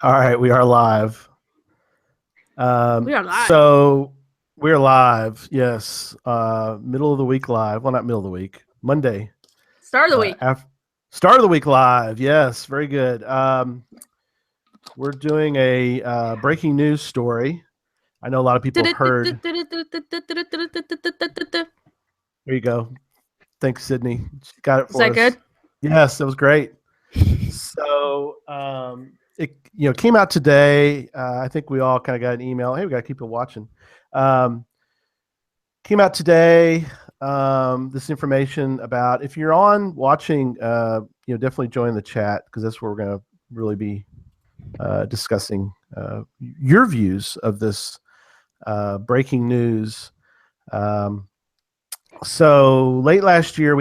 All right, we are live. We are live. So we're live. Yes, middle of the week live. Well, not middle of the week. Monday. Start of the week. Start of the week live. Yes, very good. We're doing a breaking news story. I know a lot of people have heard. There you go. Thanks, Sydney. She got it Is for that us. good? Yes, that was great. So it came out today. I think we all kind of got an email. Hey, we got to keep it watching. Came out today. This information about if you're on watching, definitely join the chat because that's where we're going to really be discussing your views of this breaking news. So late last year,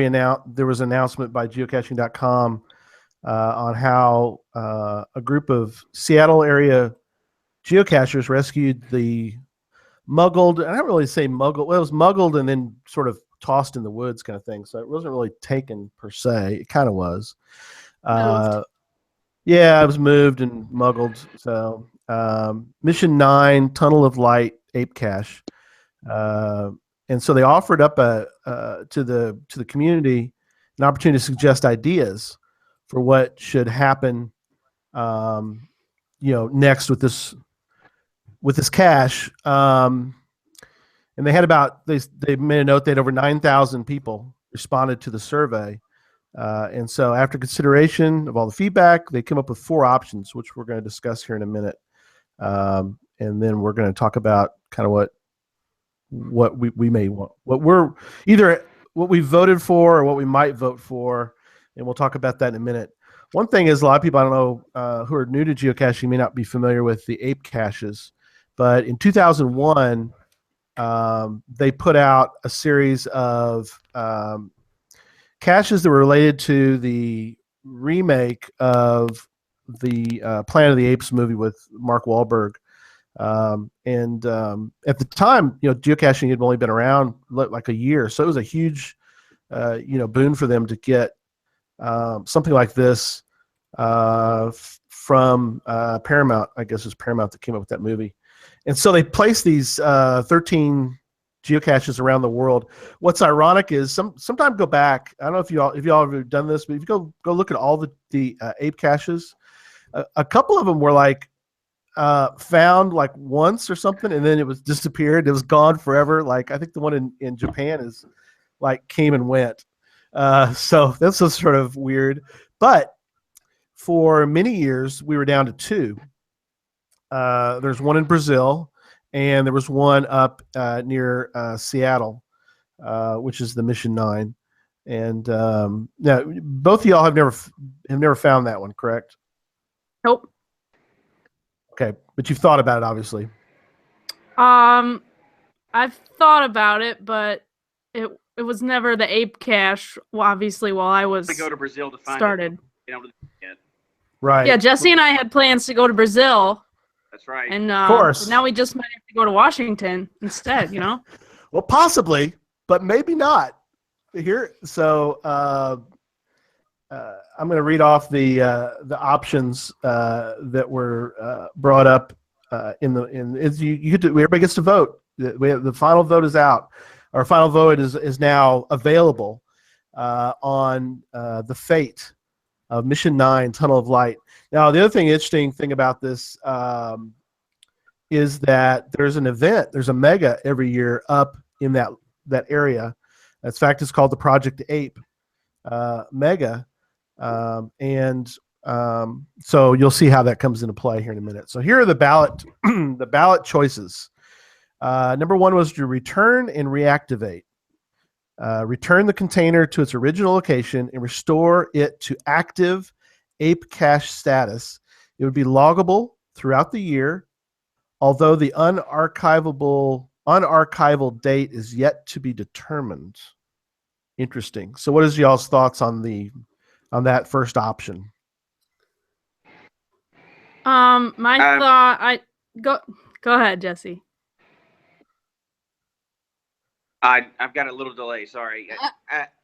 there was an announcement by geocaching.com on how a group of Seattle area geocachers rescued the muggled. I don't really say muggled. Well, it was muggled and then sort of tossed in the woods kind of thing. So it wasn't really taken per se. It kind of was. Yeah, it was moved and muggled. So Mission 9, Tunnel of Light, Ape Cache. And so they offered up to the community an opportunity to suggest ideas for what should happen, next with this cache. And they had they made a note that over 9,000 people responded to the survey. And so after consideration of all the feedback, they came up with 4 options, which we're going to discuss here in a minute. And then we're going to talk about kind of what we may want, what we voted for or what we might vote for. And we'll talk about that in a minute. One thing is a lot of people I don't know who are new to geocaching may not be familiar with the ape caches, but in 2001, they put out a series of caches that were related to the remake of the Planet of the Apes movie with Mark Wahlberg. And at the time, geocaching had only been around like a year, so it was a huge, boon for them to get something like this from Paramount. I guess it was Paramount that came up with that movie. And so they placed these 13 geocaches around the world. What's ironic is sometime go back. I don't know if y'all have done this, but if you go look at all the ape caches, a couple of them were like found like once or something, and then it was disappeared. It was gone forever. Like I think the one in Japan is like came and went. So that's just sort of weird. But for many years, we were down to 2. There's one in Brazil, and there was one up near Seattle, which is the Mission 9. And yeah, both of y'all have never found that one, correct? Nope. Okay, but you've thought about it, obviously. I've thought about it, but it was never the ape cache. Well, obviously, while I was go to Brazil to find started. It. Right. Yeah, Jesse and I had plans to go to Brazil. That's right. And of course. Now we just might have to go to Washington instead. Well, possibly, but maybe not. Here, so I'm going to read off the options that were brought up everybody gets to vote. The final vote is out. Our final vote is now available on the fate of Mission 9, Tunnel of Light. Now, the other interesting thing about this is that there's an event, there's a mega every year up in that area. In fact, it's called the Project Ape Mega. So you'll see how that comes into play here in a minute. So here are the ballot choices. Number 1 was to return and reactivate. Return the container to its original location and restore it to active ape cache status. It would be loggable throughout the year, although the unarchival date is yet to be determined. Interesting. So what is y'all's thoughts on that first option? My thought. Go ahead, Jesse. I've got a little delay. Sorry.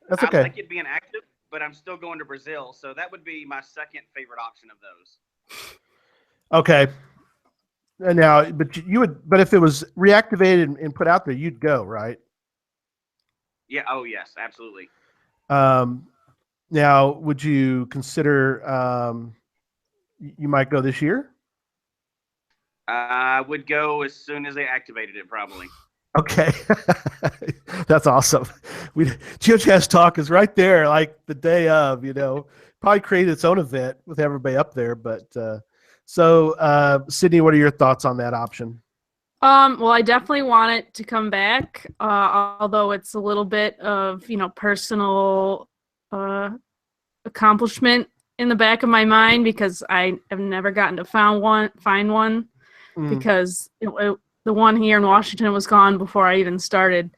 That's okay. I like it being active, but I'm still going to Brazil, so that would be my second favorite option of those. Okay. And now, but if it was reactivated and put out there, you'd go, right? Yeah. Oh, yes, absolutely. Um, Now, would you consider you might go this year? I would go as soon as they activated it, probably. Okay, that's awesome. GeoChess Talk is right there, like the day of. Probably create its own event with everybody up there. But Sydney, what are your thoughts on that option? Well, I definitely want it to come back, although it's a little bit of, personal uh, accomplishment in the back of my mind because I have never gotten to find one because the one here in Washington was gone before I even started.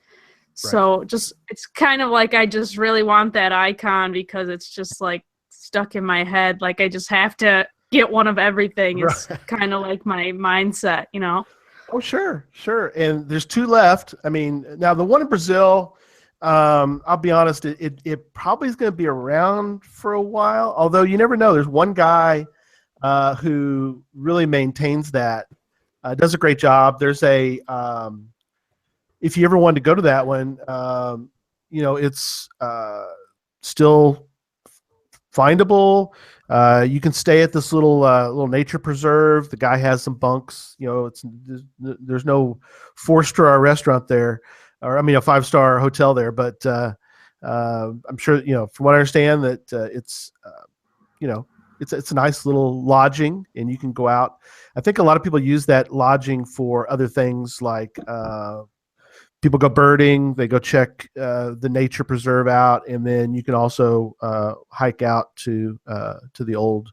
So it's kind of like I just really want that icon because it's just like stuck in my head. Like I just have to get one of everything. It's kind of like my mindset, Oh, sure. And there's two left. I mean, now the one in Brazil, I'll be honest, it probably is going to be around for a while, although you never know. There's one guy who really maintains that, does a great job. There's if you ever wanted to go to that one, it's still findable. You can stay at this little nature preserve. The guy has some bunks. There's no 4-star restaurant there, or I mean a 5-star hotel there. But I'm sure from what I understand that it's a nice little lodging, and you can go out. I think a lot of people use that lodging for other things like people go birding, they go check the nature preserve out, and then you can also hike out to the old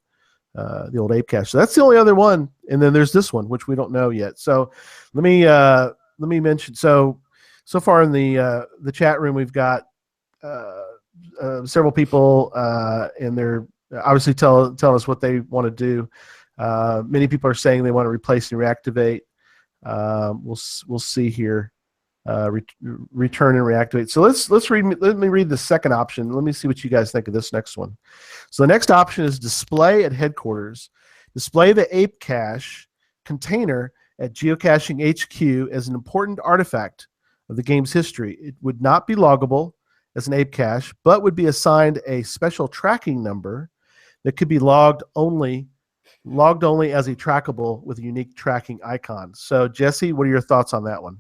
ape cache. So that's the only other one, and then there's this one which we don't know yet. So let me mention. So far in the chat room, we've got several people, and they're obviously telling us what they want to do. Many people are saying they want to replace and reactivate. We'll see here. Return and reactivate. So let me read the second option. Let me see what you guys think of this next one. So the next option is display at headquarters. Display the ape cache container at Geocaching HQ as an important artifact of the game's history. It would not be loggable as an ape cache, but would be assigned a special tracking number that could be logged only as a trackable with a unique tracking icon. So Jesse, what are your thoughts on that one?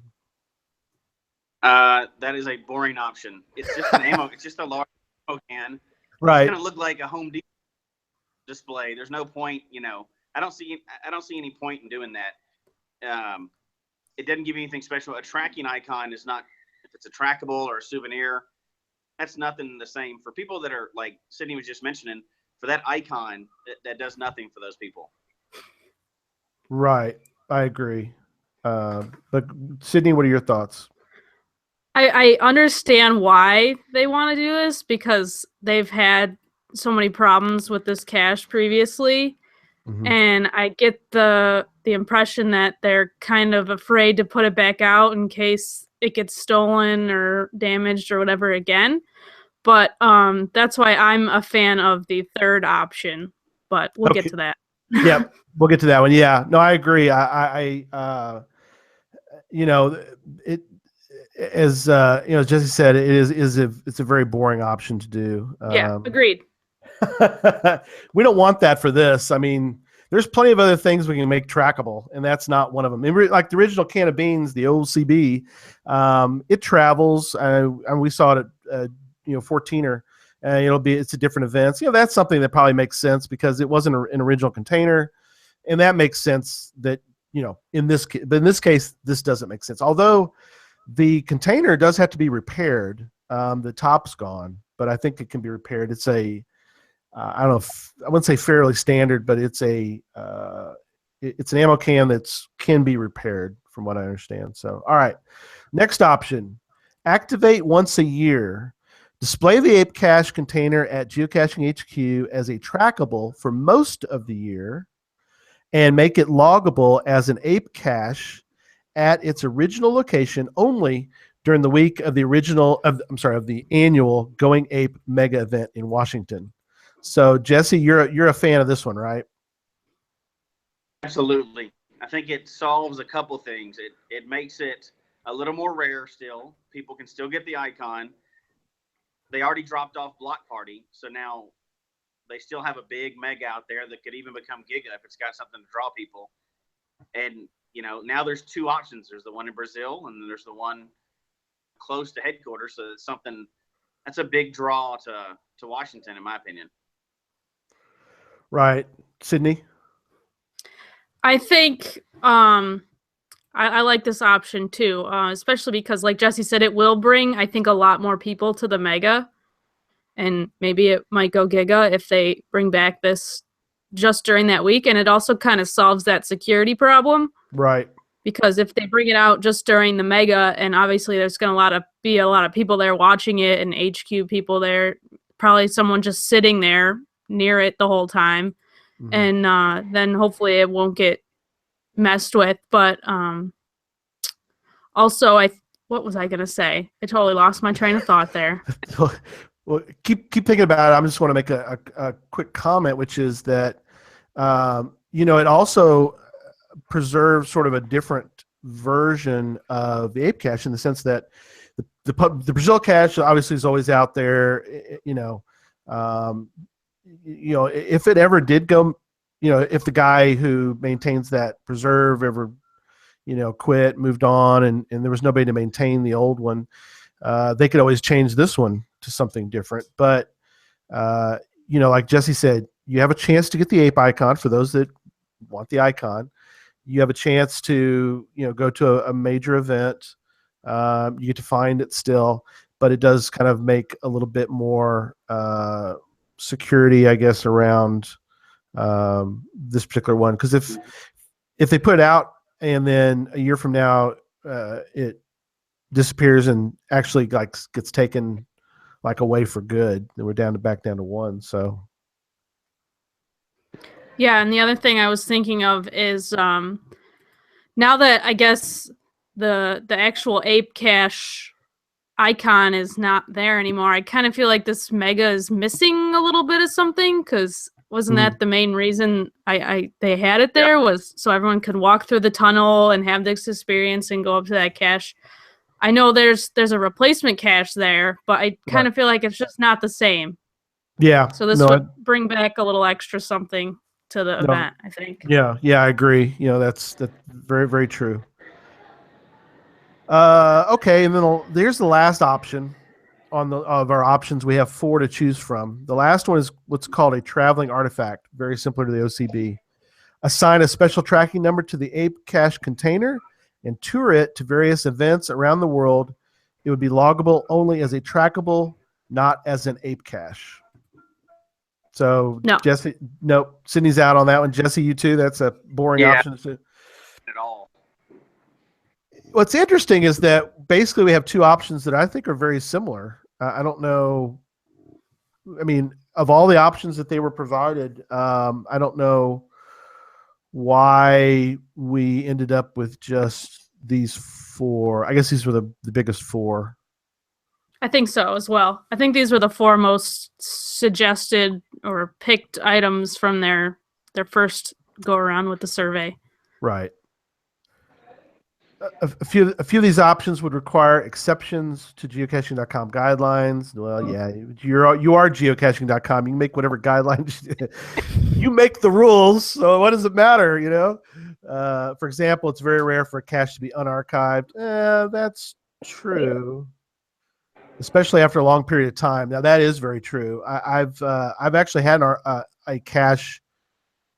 That is a boring option. It's just an ammo. It's just a large ammo can. Right. It's gonna look like a Home Depot display. There's no point. I don't see any point in doing that. It doesn't give you anything special. A tracking icon is not. If it's a trackable or a souvenir, that's nothing the same for people that are like Sydney was just mentioning. For that icon, that does nothing for those people. Right. I agree. But Sydney, what are your thoughts? I understand why they want to do this because they've had so many problems with this cache previously. Mm-hmm. And I get the impression that they're kind of afraid to put it back out in case it gets stolen or damaged or whatever again. But that's why I'm a fan of the third option. But we'll get to that. Yeah, we'll get to that one. Yeah, no, I agree. As Jesse said, it's a very boring option to do. Yeah, agreed. We don't want that for this. I mean, there's plenty of other things we can make trackable, and that's not one of them. Like the original can of beans, the old CB, it travels, and we saw it at 14er. It's a different events. That's something that probably makes sense because it wasn't an original container, and that makes sense. That in this case, this doesn't make sense. Although the container does have to be repaired. The top's gone, but I think it can be repaired. It's I don't know. I wouldn't say fairly standard, but it's an ammo can that can be repaired, from what I understand. So, all right. Next option: activate once a year. Display the ape cache container at Geocaching HQ as a trackable for most of the year, and make it loggable as an ape cache at its original location only during the week of the annual Going Ape mega event in Washington. So Jesse, you're a fan of this one, right? Absolutely. I think it solves a couple things. It makes it a little more rare still. People can still get the icon. They already dropped off Block Party, so now they still have a big mega out there that could even become Giga if it's got something to draw people. And now there's two options. There's the one in Brazil, and then there's the one close to headquarters. So it's something that's a big draw to Washington, in my opinion. Right, Sydney. I think I like this option too, especially because, like Jesse said, it will bring, I think, a lot more people to the Mega, and maybe it might go Giga if they bring back this just during that week, and it also kind of solves that security problem. Right. Because if they bring it out just during the Mega, and obviously there's going to be a lot of people there watching it, and HQ people there, probably someone just sitting there near it the whole time. Mm-hmm. And then hopefully it won't get messed with. But also, what was I gonna say? I totally lost my train of thought there. Well, keep thinking about it. I just want to make a quick comment, which is that it also preserves sort of a different version of the Ape Cache in the sense that the Brazil cache obviously is always out there. If it ever did go, if the guy who maintains that preserve ever, quit, moved on, and there was nobody to maintain the old one, they could always change this one to something different. But, like Jesse said, you have a chance to get the ape icon for those that want the icon. You have a chance to, go to a major event. You get to find it still, but it does kind of make a little bit more security, I guess, around this particular one. Because if they put it out and then a year from now it disappears and actually gets taken away for good, then we're back down to one. So yeah, and the other thing I was thinking of is now that I guess the actual ape cache icon is not there anymore, I kind of feel like this Mega is missing a little bit of something, because wasn't that the main reason they had it there? Was so everyone could walk through the tunnel and have this experience and go up to that cache. I know there's a replacement cache there, but I kind of feel like it's just not the same. Yeah. So this would bring back a little extra something to the event, I think. Yeah, I agree. That's very, very true. Okay, and then there's the last option of our options. We have 4 to choose from. The last one is what's called a traveling artifact, very similar to the OCB. Assign a special tracking number to the ape cache container and tour it to various events around the world. It would be loggable only as a trackable, not as an ape cache. So no. Jesse, nope. Sydney's out on that one. Jesse, you too? That's a boring option. At all. What's interesting is that basically we have 2 options that I think are very similar. I don't know. I mean, of all the options that they were provided, I don't know why we ended up with just these 4. I guess these were the biggest 4. I think so as well. I think these were the 4 most suggested or picked items from their first go around with the survey. Right. A few of these options would require exceptions to geocaching.com guidelines. Well, yeah, you are geocaching.com. You can make whatever guidelines you make the rules. So what does it matter? For example, it's very rare for a cache to be unarchived. That's true, especially after a long period of time. Now that is very true. I've actually had a cache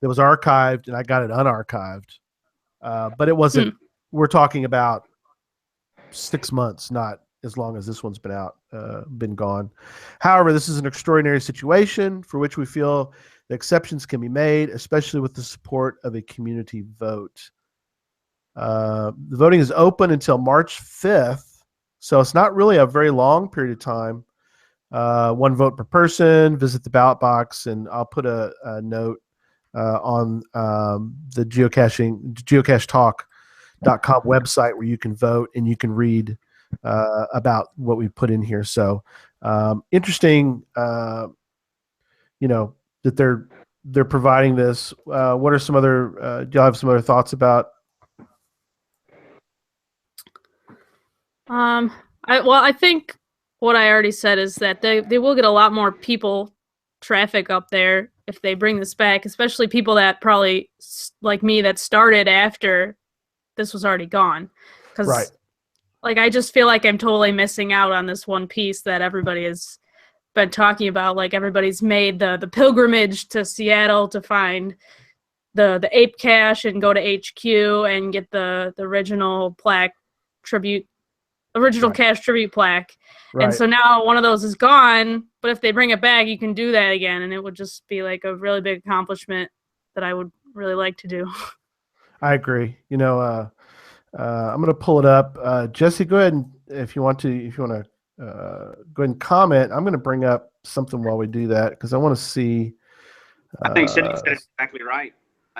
that was archived and I got it unarchived, but it wasn't. We're talking about 6 months, not as long as this one's been gone. However, this is an extraordinary situation for which we feel the exceptions can be made, especially with the support of a community vote. The voting is open until March 5th, so it's not really a very long period of time. 1 vote per person. Visit the ballot box, and I'll put a note on the geocachetalk.com website where you can vote and you can read about what we put in here. So interesting, that they're they're providing this. What are some other? Do y'all have some other thoughts about? I think what I already said is that they will get a lot more people traffic up there if they bring this back, especially people that probably like me that started after this was already gone. Because Right. like I just feel like I'm totally missing out on this one piece that everybody has been talking about. Like everybody's made the pilgrimage to Seattle to find the ape cache and go to HQ and get the original plaque tribute, original Right. cache tribute plaque. Right. And so now one of those is gone, but if they bring it back, you can do that again, and it would just be like a really big accomplishment that I would really like to do. I agree. I'm going to pull it up. Jesse, go ahead and if you want to go ahead and comment. I'm going to bring up something while we do that because I want to see. I think Cindy said it exactly right.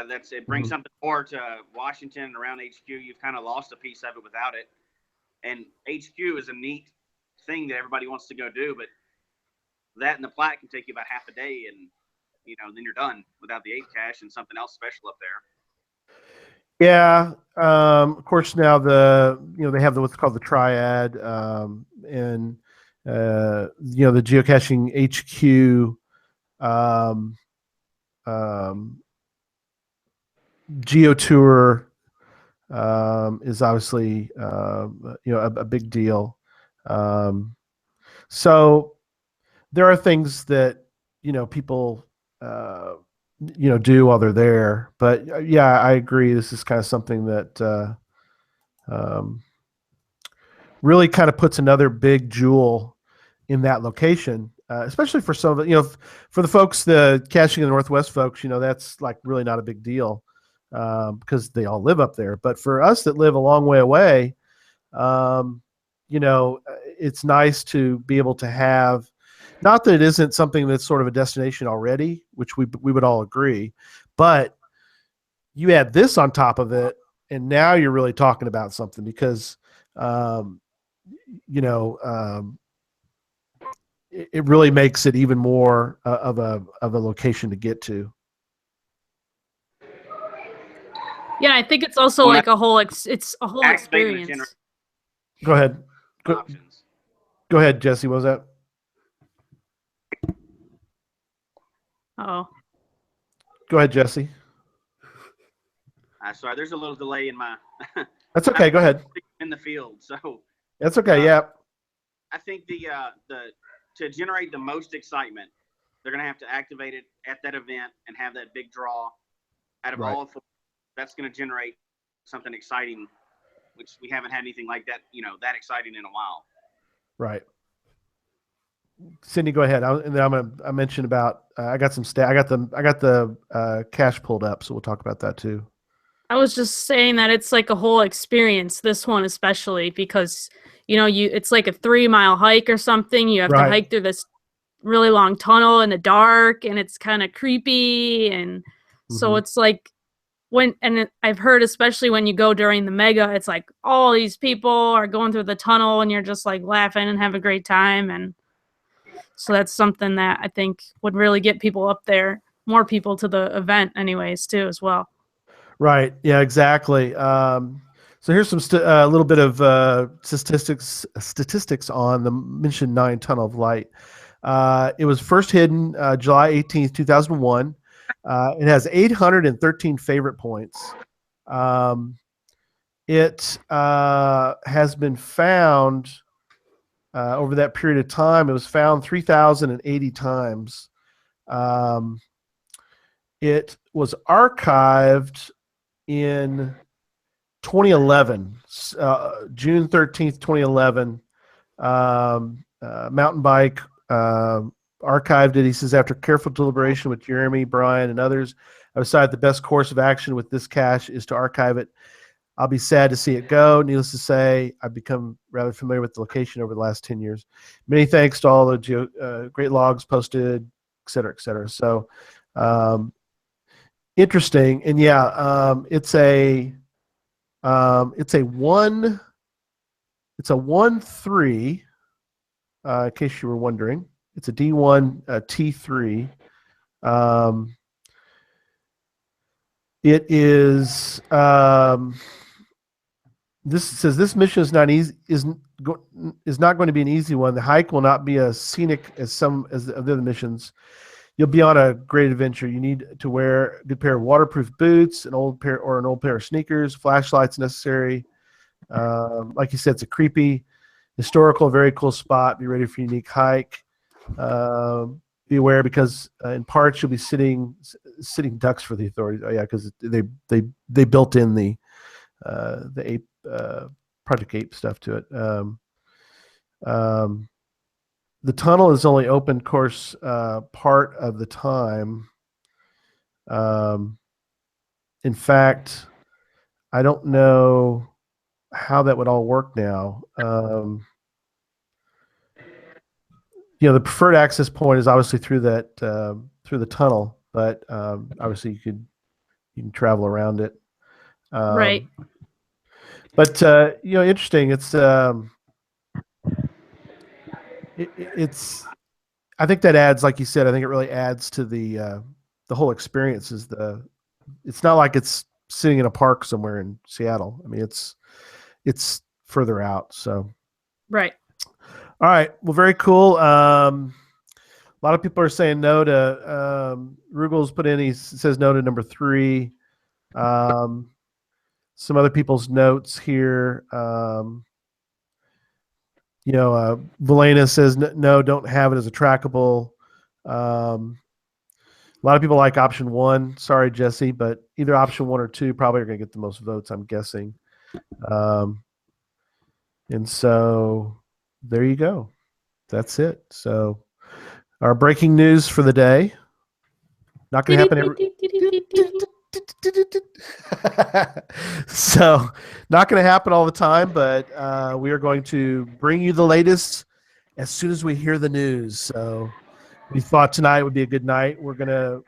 That's it brings Mhm. something more to Washington and around HQ. You've kind of lost a piece of it without it. And HQ is a neat thing that everybody wants to go do, but that and the plaque can take you about half a day, and then you're done without the ape cache and something else special up there. Yeah. Of course, now they have what's called the triad, and the geocaching HQ, GeoTour is obviously a big deal. So there are things that people do while they're there, but yeah, I agree. This is kind of something that really kind of puts another big jewel in that location, especially for some of for the folks, the caching in the Northwest folks, that's like really not a big deal because they all live up there. But for us that live a long way away, it's nice to be able to have, not that it isn't something that's sort of a destination already, which we would all agree, but you add this on top of it, and now you're really talking about something because, it really makes it even more of a location to get to. Yeah, I think it's also Well, like a whole it's a whole Tax abatement experience. Go ahead. Options. Go ahead, Jesse. What was that? Oh, Go ahead, Jesse. Sorry, there's a little delay in my That's okay. Go ahead. in the field. So That's okay. Yeah. I think the to generate the most excitement, they're gonna have to activate it at that event and have that big draw. Out of Right. all four, that's gonna generate something exciting, which we haven't had anything like that, that exciting in a while. Right. Cindy, go ahead. And then I mentioned about I got some I got the cache pulled up, so we'll talk about that too. I was just saying that it's like a whole experience, this one especially, because it's like a 3-mile hike or something. You have to Right. hike through this really long tunnel in the dark, and it's kind of creepy, and so Mhm. it's like I've heard, especially when you go during the mega, it's like all these people are going through the tunnel and you're just like laughing and have a great time, and so that's something that I think would really get people up there, more people to the event anyways too as well. Right. Yeah, exactly. So here's some a little bit of statistics on the Mission 9 Tunnel of Light. It was first hidden July 18th, 2001. It has 813 favorite points. It has been found over that period of time. It was found 3,080 times. It was archived in 2011, June 13th, 2011. Mountain Bike archived it. He says, after careful deliberation with Jeremy, Brian, and others, I decided the best course of action with this cache is to archive it. I'll be sad to see it go. Needless to say, I've become rather familiar with the location over the last 10 years. Many thanks to all the great logs posted, et cetera, et cetera. So interesting. And yeah, it's a 1-3, in case you were wondering. It's a D1 T3. It is. This says this mission is not easy. Is not going to be an easy one. The hike will not be as scenic as some as the other missions. You'll be on a great adventure. You need to wear a good pair of waterproof boots, an old pair of sneakers, flashlights necessary. Like you said, it's a creepy, historical, very cool spot. Be ready for a unique hike. Be aware because in parts you'll be sitting ducks for the authorities. Oh yeah, because they built in the ape Project Ape stuff to it. The tunnel is only open course part of the time. In fact, I don't know how that would all work now. The preferred access point is obviously through that through the tunnel, but obviously you can travel around it. Right. But interesting. It's. I think that adds, like you said, I think it really adds to the whole experience. It's not like it's sitting in a park somewhere in Seattle. I mean, it's further out. So. Right. All right. Well, very cool. A lot of people are saying no to Rugel's put in. He says no to number 3. Some other people's notes here. Valena says no, don't have it as a trackable. A lot of people like option 1. Sorry, Jesse, but either option 1 or 2 probably are going to get the most votes, I'm guessing. And so there you go. That's it. So our breaking news for the day. Not going to happen So not going to happen all the time, but we are going to bring you the latest as soon as we hear the news. So we thought tonight would be a good night. We're going to,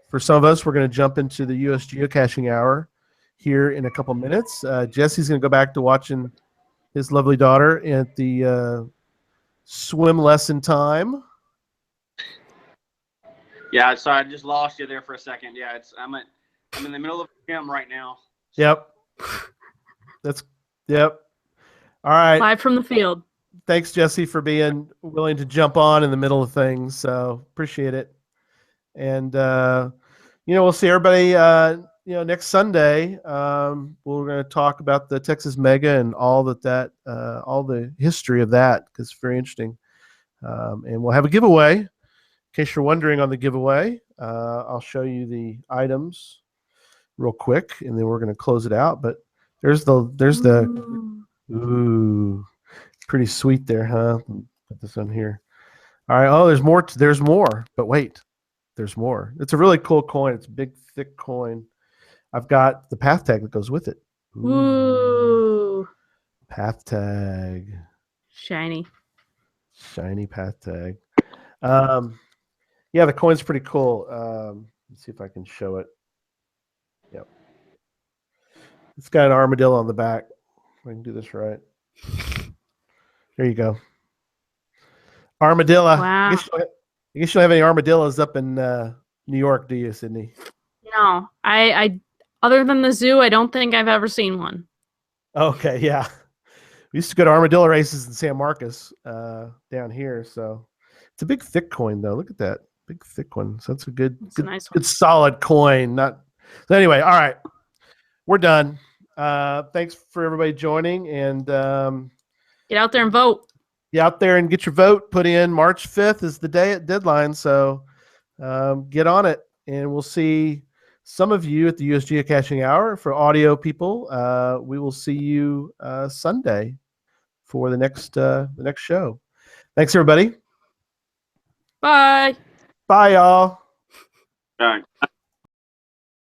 for some of us, we're going to jump into the US geocaching hour here in a couple minutes. Jesse's going to go back to watching his lovely daughter at the swim lesson time. Yeah, sorry, I just lost you there for a second. Yeah, I'm in the middle of the gym right now. Yep. Yep. All right. Live from the field. Thanks, Jesse, for being willing to jump on in the middle of things. So appreciate it. And we'll see everybody next Sunday. We're going to talk about the Texas Mega and all all the history of that, because it's very interesting. And we'll have a giveaway. In case you're wondering on the giveaway, I'll show you the items real quick, and then we're going to close it out. But there's the ooh, pretty sweet there, huh? Put this on here. All right. Oh, there's more. There's more. But wait, there's more. It's a really cool coin. It's a big, thick coin. I've got the path tag that goes with it. Ooh. Path tag. Shiny path tag. Yeah, the coin's pretty cool. Let's see if I can show it. Yep. It's got an armadillo on the back. If I can do this right. There you go. Armadillo. Wow. I guess you don't have any armadillos up in New York, do you, Sydney? No, I other than the zoo, I don't think I've ever seen one. Okay, yeah. We used to go to armadillo races in San Marcos down here. So it's a big, thick coin, though. Look at that. Big, thick one. So that's a good Nice one. good solid coin. So anyway, all right. We're done. Thanks for everybody joining. And Get out there and vote. get out there and get your vote put in. March 5th is the deadline. So get on it. And we'll see some of you at the US Geocaching Hour. For audio people, we will see you Sunday for the next show. Thanks, everybody. Bye. Bye, y'all. All right.